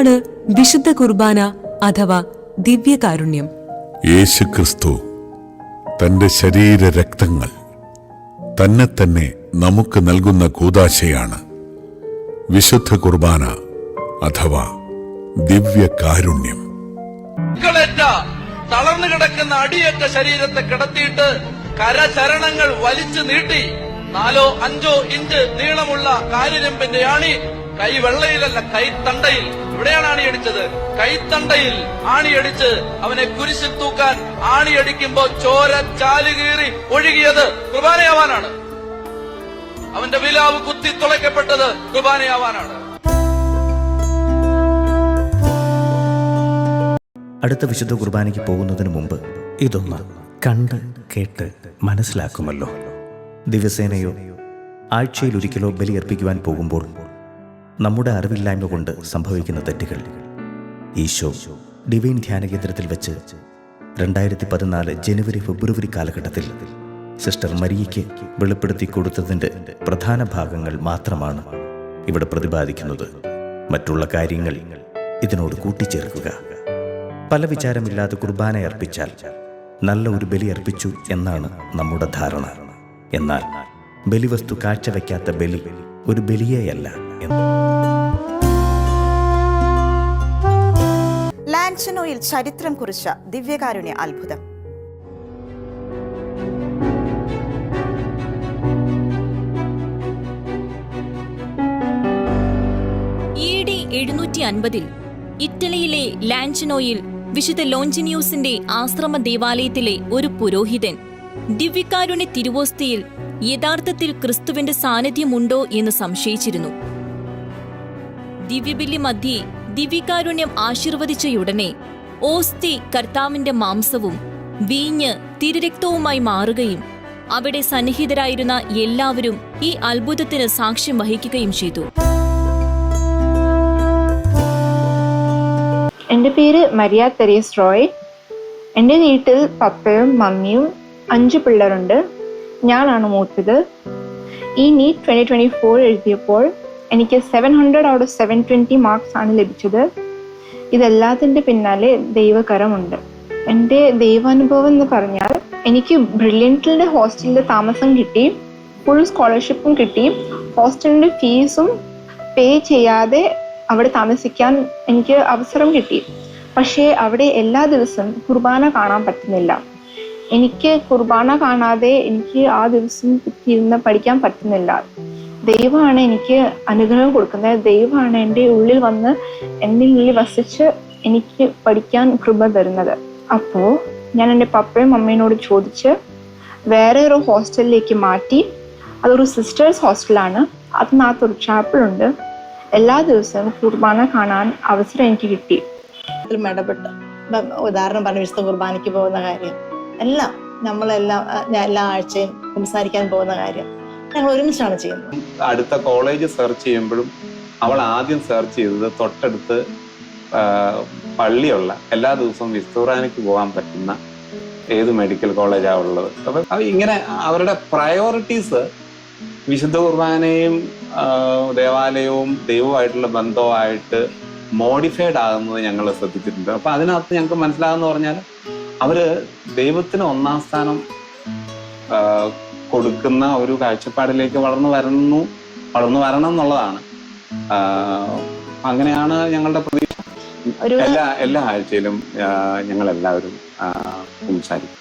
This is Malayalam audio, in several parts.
എന്താണ് വിശുദ്ധ കുർബാന അഥവാ ദിവ്യകാരുണ്യം? യേശുക്രിസ്തു തന്റെ ശരീര രക്തങ്ങൾ തന്നെ നമുക്ക് നൽകുന്ന കൂദാശയാണ് വിശുദ്ധ കുർബാന അഥവാ ദിവ്യകാരുണ്യം. തളർന്നു കിടക്കുന്ന അടിയേറ്റ ശരീരത്തെ കിടത്തിയിട്ട് കരചരണങ്ങൾ വലിച്ചു നീട്ടി 4-5 ഇഞ്ച് നീളമുള്ള കാലിരമ്പിന്റെ ആണി കൈവെള്ളയിലല്ല കൈത്തണ്ടയിൽ, ഇവിടെയാണ് ആണിയടിച്ചത്. കൈത്തണ്ടയിൽ ആണിയടിച്ച് അവനെ കുരിശിൽ തൂക്കാൻ ആണിയടിക്കുമ്പോ ചോര ചാലുകീറി ഒഴുകിയത് കുർബാനയാവാനാണ്. അവന്റെ വിലാവ് കുത്തി തുളയ്ക്കപ്പെട്ടത് കുർബാനയാവാനാണ്. അടുത്ത വിശുദ്ധ കുർബാനയ്ക്ക് പോകുന്നതിന് മുമ്പ് ഇതൊന്ന് കണ്ട് കേട്ട് മനസ്സിലാക്കുമല്ലോ. ദിവസേനയോ ആഴ്ചയിലൊരിക്കലോ ബലിയർപ്പിക്കുവാൻ പോകുമ്പോൾ നമ്മുടെ അറിവില്ലായ്മ കൊണ്ട് സംഭവിക്കുന്ന തെറ്റുകൾ ഈശോ ഡിവൈൻ ധ്യാന കേന്ദ്രത്തിൽ വെച്ച് 2014 ജനുവരി ഫെബ്രുവരി കാലഘട്ടത്തിൽ സിസ്റ്റർ മരിയയ്ക്ക് വെളിപ്പെടുത്തി കൊടുത്തതിൻ്റെ പ്രധാന ഭാഗങ്ങൾ മാത്രമാണ് ഇവിടെ പ്രതിപാദിക്കുന്നത്. മറ്റുള്ള കാര്യങ്ങൾ ഇതിനോട് കൂട്ടിച്ചേർക്കുക. പല വിചാരമില്ലാതെ കുർബാന അർപ്പിച്ചാൽ നല്ല ഒരു ബലി അർപ്പിച്ചു എന്നാണ് നമ്മുടെ ധാരണ. എന്നാൽ ബലിവസ്തു കാഴ്ചവെക്കാത്ത ബലി ഒരു ബലിയേയല്ല. ലാൻചനോയിൽ ചരിത്രം കുറിച്ച ദിവ്യകാരുണ്യ അത്ഭുതം. AD 750 ഇറ്റലിയിലെ ലാൻചനോയിൽ വിശുദ്ധ ലോഞ്ചിനിയൂസിന്റെ ആശ്രമ ദേവാലയത്തിലെ ഒരു പുരോഹിതൻ ദിവ്യകാരുണ്യ തിരുവോസ്തിയിൽ യഥാർത്ഥത്തിൽ ക്രിസ്തുവിന്റെ സാന്നിധ്യമുണ്ടോ എന്ന് സംശയിച്ചിരുന്നു. ദിവ്യബലി മധ്യേ ദിവ്യകാരുണ്യം ആശീർവദിച്ചയുടനെ ഓസ്തി കർത്താവിന്റെ മാംസവും വീഞ്ഞ് തിരുരക്തവുമായി മാറുകയും അവിടെ സന്നിഹിതരായിരുന്ന എല്ലാവരും ഈ അത്ഭുതത്തിന് സാക്ഷ്യം വഹിക്കുകയും ചെയ്തു. എൻ്റെ പേര് മരിയ തെരേസ് റോയ്. എൻ്റെ വീട്ടിൽ പപ്പയും മമ്മിയും 5 പിള്ളേരുണ്ട്. ഞാനാണ് മൂത്തത്. ഈ നീറ്റ് 2024 എഴുതിയപ്പോൾ എനിക്ക് 700 out of 720 മാർക്സ് ആണ് ലഭിച്ചത്. ഇതെല്ലാത്തിൻ്റെ പിന്നാലെ ദൈവകരമുണ്ട്. എൻ്റെ ദൈവാനുഭവം എന്ന് പറഞ്ഞാൽ എനിക്ക് ബ്രില്യൻറ്റിൻ്റെ ഹോസ്റ്റലിൽ താമസം കിട്ടി, ഫുൾ സ്കോളർഷിപ്പും കിട്ടി, ഹോസ്റ്റലിൻ്റെ ഫീസും പേ ചെയ്യാതെ അവിടെ താമസിക്കാൻ എനിക്ക് അവസരം കിട്ടി. പക്ഷേ അവിടെ എല്ലാ ദിവസവും കുർബാന കാണാൻ പറ്റുന്നില്ല. എനിക്ക് കുർബാന കാണാതെ എനിക്ക് ആ ദിവസം ഇരുന്ന് പഠിക്കാൻ പറ്റുന്നില്ല. ദൈവമാണ് എനിക്ക് അനുഗ്രഹം കൊടുക്കുന്നത്. ദൈവമാണ് എൻ്റെ ഉള്ളിൽ വന്ന് എൻ്റെ ഉള്ളിൽ വസിച്ച് എനിക്ക് പഠിക്കാൻ കൃപ തരുന്നത്. അപ്പോൾ ഞാൻ എൻ്റെ പപ്പയും അമ്മയോട് ചോദിച്ച് വേറെ ഒരു ഹോസ്റ്റലിലേക്ക് മാറ്റി. അതൊരു സിസ്റ്റേഴ്സ് ഹോസ്റ്റലാണ്. അതിനകത്തൊരു ചാപ്പിളുണ്ട്. എല്ലാ ദിവസവും കുർബാന കാണാൻ അവസരം എനിക്ക് കിട്ടി. ഇടപെട്ട് ഉദാഹരണം പറഞ്ഞ വിശുദ്ധ കുർബാനയ്ക്ക് പോകുന്ന കാര്യം എല്ലാം നമ്മളെല്ലാം എല്ലാ ആഴ്ചയും സംസാരിക്കാൻ പോകുന്ന കാര്യം ഞങ്ങൾ ഒരുമിച്ചാണ് ചെയ്യുന്നത്. അടുത്ത കോളേജ് സെർച്ച് ചെയ്യുമ്പോഴും അവൾ ആദ്യം സെർച്ച് ചെയ്തത് തൊട്ടടുത്ത് പള്ളിയുള്ള എല്ലാ ദിവസവും വിശുദ്ധ കുർബാനയ്ക്ക് പോകാൻ പറ്റുന്ന ഏത് മെഡിക്കൽ കോളേജാണ് ഉള്ളത്. അപ്പൊ ഇങ്ങനെ അവരുടെ പ്രയോറിറ്റീസ് വിശുദ്ധ കുർബാനയും ദേവാലയവും ദൈവവുമായിട്ടുള്ള ബന്ധവുമായിട്ട് മോഡിഫൈഡ് ആകുന്നത് ഞങ്ങൾ ശ്രദ്ധിച്ചിട്ടുണ്ട്. അപ്പൊ അതിനകത്ത് ഞങ്ങൾക്ക് മനസ്സിലാകുന്ന പറഞ്ഞാൽ അവര് ദൈവത്തിന് 1ാം സ്ഥാനം കൊടുക്കുന്ന ഒരു കാഴ്ചപ്പാടിലേക്ക് വളർന്നു വരണം എന്നുള്ളതാണ്. അങ്ങനെയാണ് ഞങ്ങളുടെ പ്രതീക്ഷ. എല്ലാ ആഴ്ചയിലും ഞങ്ങൾ എല്ലാവരും സംസാരിക്കും.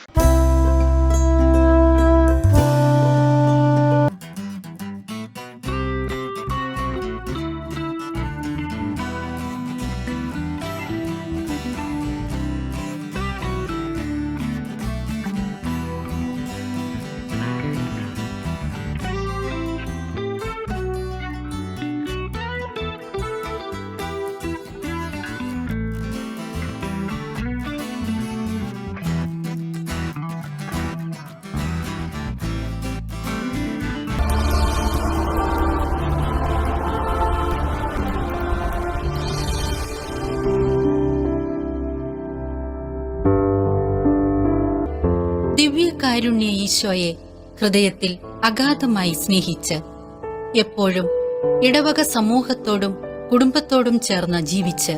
ദിവ്യകാരുണ്യ ഈശോയെ ഹൃദയത്തിൽ അഗാധമായി സ്നേഹിച്ച് എപ്പോഴും ഇടവക സമൂഹത്തോടും കുടുംബത്തോടും ചേർന്ന് ജീവിച്ച്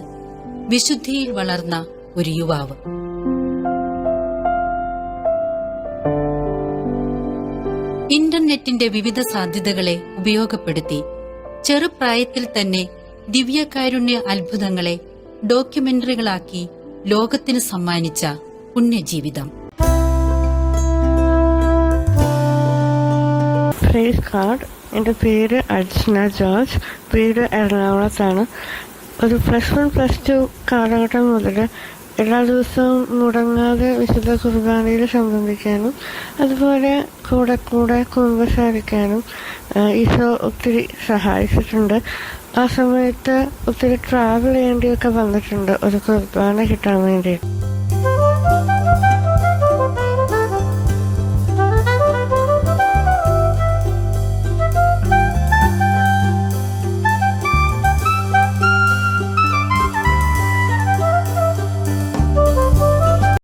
വിശുദ്ധിയിൽ വളർന്ന ഒരു യുവാവ്. ഇന്റർനെറ്റിന്റെ വിവിധ സാധ്യതകളെ ഉപയോഗപ്പെടുത്തി ചെറുപ്രായത്തിൽ തന്നെ ദിവ്യകാരുണ്യ അത്ഭുതങ്ങളെ ഡോക്യുമെന്ററികളാക്കി ലോകത്തിന് സമ്മാനിച്ച പുണ്യജീവിതം. എൻ്റെ പേര് അർച്ചന ജോർജ്, വീട് എറണാകുളത്താണ്. ഒരു +1+2 കാലഘട്ടം മുതൽ എല്ലാ ദിവസവും മുടങ്ങാതെ വിശുദ്ധ കുർബാനയിൽ സംബന്ധിക്കാനും അതുപോലെ കൂടെ കുമ്പസാരിക്കാനും ഈശോ ഒത്തിരി സഹായിച്ചിട്ടുണ്ട്. ആ സമയത്ത് ഒത്തിരി ട്രാവൽ ചെയ്യേണ്ടിയൊക്കെ വന്നിട്ടുണ്ട് ഒരു കുർബാന കിട്ടാൻ വേണ്ടി.